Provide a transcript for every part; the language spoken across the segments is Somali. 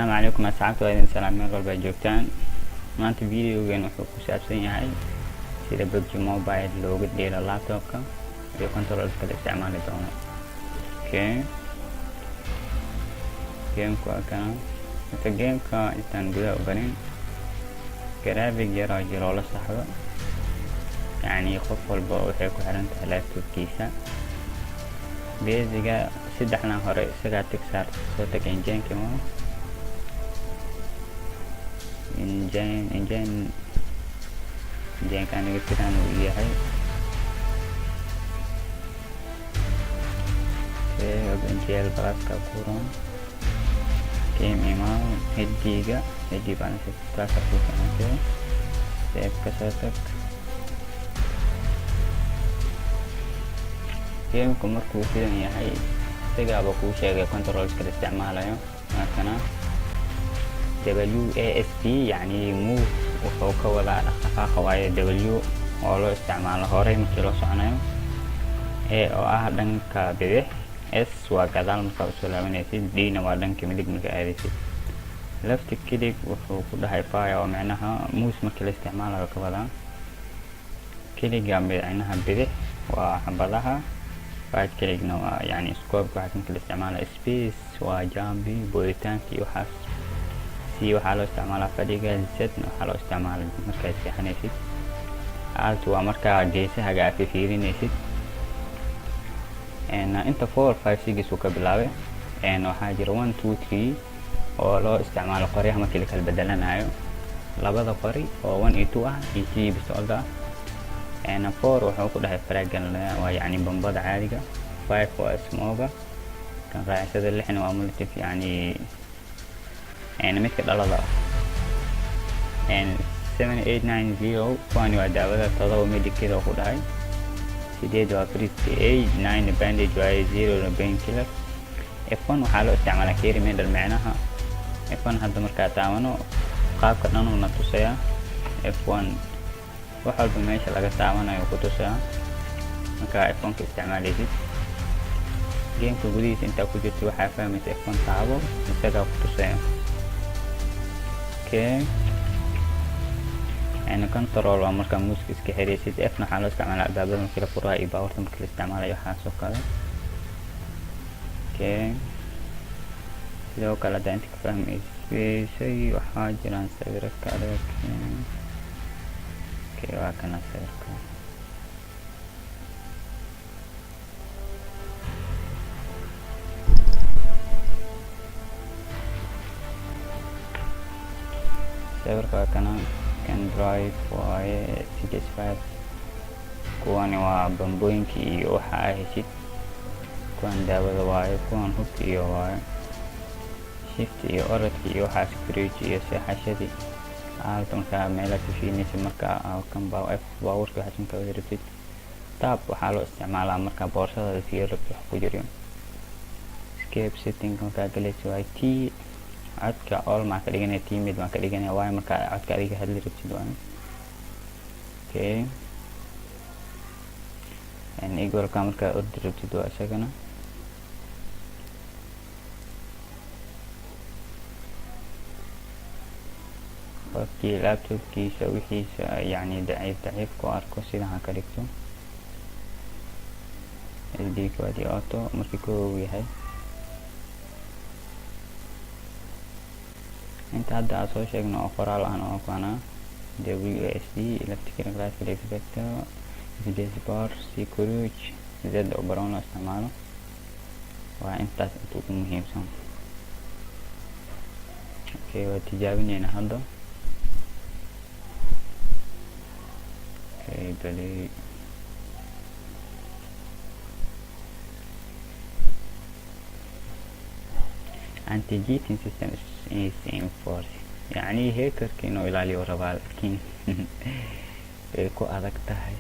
السلام عليكم asxaabta waa idin salaam meel walba joogtaan maanta videogan wuxuu ku saabsan yahay sida PUBG Mobile looga dheelo laptopka iyo controlka la isticmaali doono. Gameka kana inta gameka intaan gudaha u galin graphic yar oo jiro la saxdo yani qof walba waxay ku xiran tahay laptopkiisa basiga saddexna hore isaga tixar soo tag engine kan iga tiraan uu yahay OpenGL Plus-ka kuran game email hediga hedi baan taas ku sameeyay save ka soo tag gameka markuu filan yahay isaga ku sheegay controlka la isticmaalayo markana WASD يعني move wuxuu ka wada dhaqdhaqaaqa waayo W oo loo isticmaalo horey markii loo soconayo oo ah dhanka bidix S waa gadaal marka u soo laabanaysid D na waa dhanka midig marka aadaysid left click wuxuu ku dhahay fire oo macnaha mouse markii la isticmaalayo ka wada click-ga macnaha bidix waa xabadaha right click-na waa yani scope waxa markii la isticmaalayo space waa jambi booditaanki waxaas waxaa loo isticmaalaa fadhiga Z waxaa loo isticmaalaa markaad seexanaysid alt waa markaa geesahaga aad fiirinaysid inta 4 5 6 uu ka bilaabay waxaa jira 1 2 3 oo loo isticmaalo qoryaha markii la kala bedelanayo labada qori oo 1 iyo 2 ah iyo 3 bisolda 4 wuxuu ku dhahay fragal waa yani bombada caadiga 5 waa smoga kan raacisada 6 waa multi yani midka dhalada 7890 kuwani waa daawada 7 medikida ku dhahay 8 waa first aid 9 bandage waa 0 painkiller F1 waxaa loo isticmaalaa carry medal macnaha F1 hadda markaa taabano qaabka dhan uu na tusaya F1 wax walba meesha laga taabanayo ku tusaya marka F1 ka isticmaalaysid gameka gudihiisa intaa ku jirta waxaa fahmaysa F1 taabo isaga ku tusaya يعني control waa marka muuska iska xiraysid F na waxaa loo isticmaalaa albaabada markii la furayo iyo baawarta markii la isticmaalayo waxaas oo kale sidoo kale hadda inta ka fahmaysay waxaa jiraan sawiro kale waa kana sawirka sawirka kana kan drive waaye 65 kuwani waa bambooyinka iyo waxa ay heshid kuwan daawada waaye kuwan hubka iyo waaye shift iyo orodka iyo waxaas bridge iyo seexashadii aalta markaa meela ku fiinaysa markaa kan baawarka waxaad ka rabtid tab waxaa loo isticmaalaa markaa boorsada fiiro wax ku jiro escape setting markaa galayso waa T codka all ma ka dhiganay teammate ma ka dhiganay way marka codka adiga hadli rabtid waan equal ka marka order rabtid waa isagana qofkii laptopkiisa wixiisa yani daciif ku arko sidaha ka dhigto SD card auto markii koow yahay inta hadda aan soo sheegno oo qoraal aan oo kana WASD electrical graphic effector video bar security Z oo baroon isticmaalo waa intaas inta ugu muhiimsan waa tijaabinayna hadda bali anti-cheating system is enforced يعني هيكر كانوا يلالي ورا لكن كو adag tahay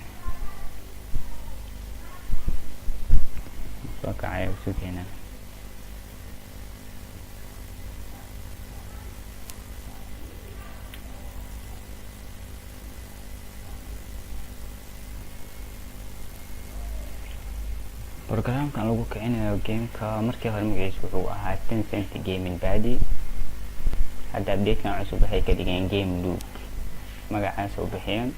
soo kacay sugayna برنامج lagu kicinayo gameka markii hore magaciisa wuxuu ahaa Tencent Gaming Buddy hadda update-kan cusub waxay ka dhigeen game loop magacaas u bixiyeen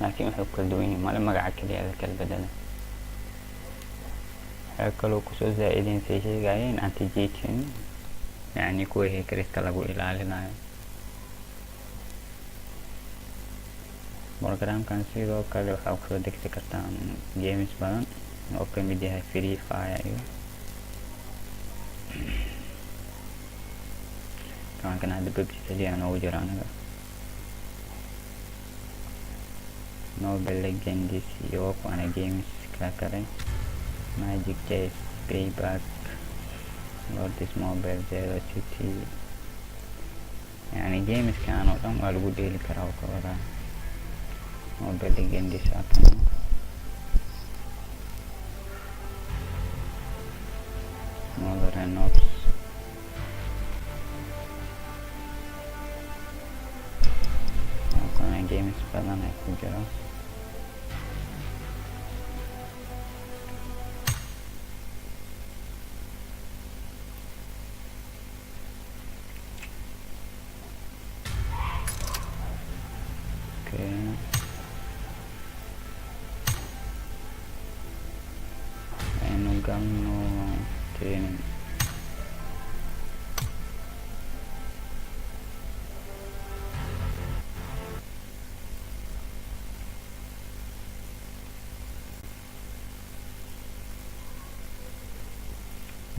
laakiin wuxuu kala duwan yahay male magaca kaliya la kala bedela waxay kaloo kusoo zaa'ideen say sheegayeen anti-cheating yani kuwa hackerska lagu ilaalinayo programkan sidoo kale waxaa kusoo degsi kartaan games badan oo kamid yahay Free Fire iyo kan hadda PUBG kaliya noogu jira anaga Mobile Legends iyo kuwana games kale Magic Chess Payback Lords Mobile Zero City yani games kan oo dhan waa lagu dheeli karaa oo kawada Mobile Legends akan Modern Ops kuwana games badan ay ku jira training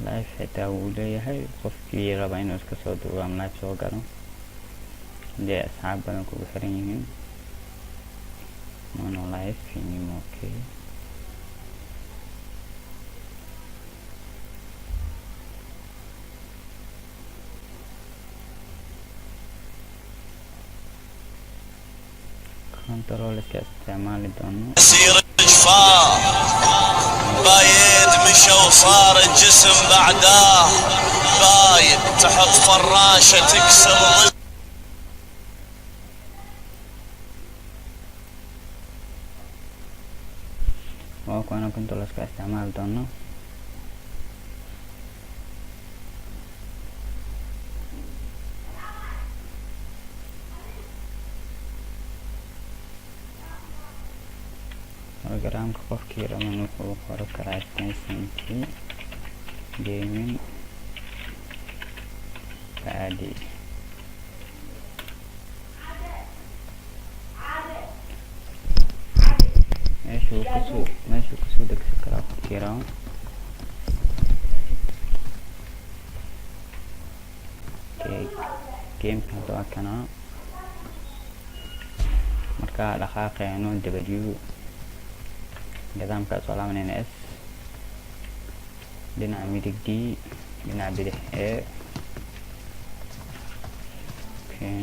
live xitaa wuu leeyahay qofkii raba inuu iska soo duubo ama live soo galo hadee asxaab badan kugu xiran yihiin mono live inimo okay control iska isticmaali doono يصير جفاء بايد مشى وصار الجسم بعداه بايد تحط فراشة تكسر وأنا كنت لسه استعمال دونه program qofkii raba wuxuu qoro karaa extension gaming caadi meeshuu kusoo degsi karaa qofkii raba gameka hadda waa kana markaa dhaqaaqeeno W nidaamkaas oo laabanayna S dhinaca midig D dhinaca bidix E okay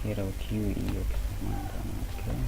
Hero QE okay.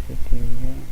city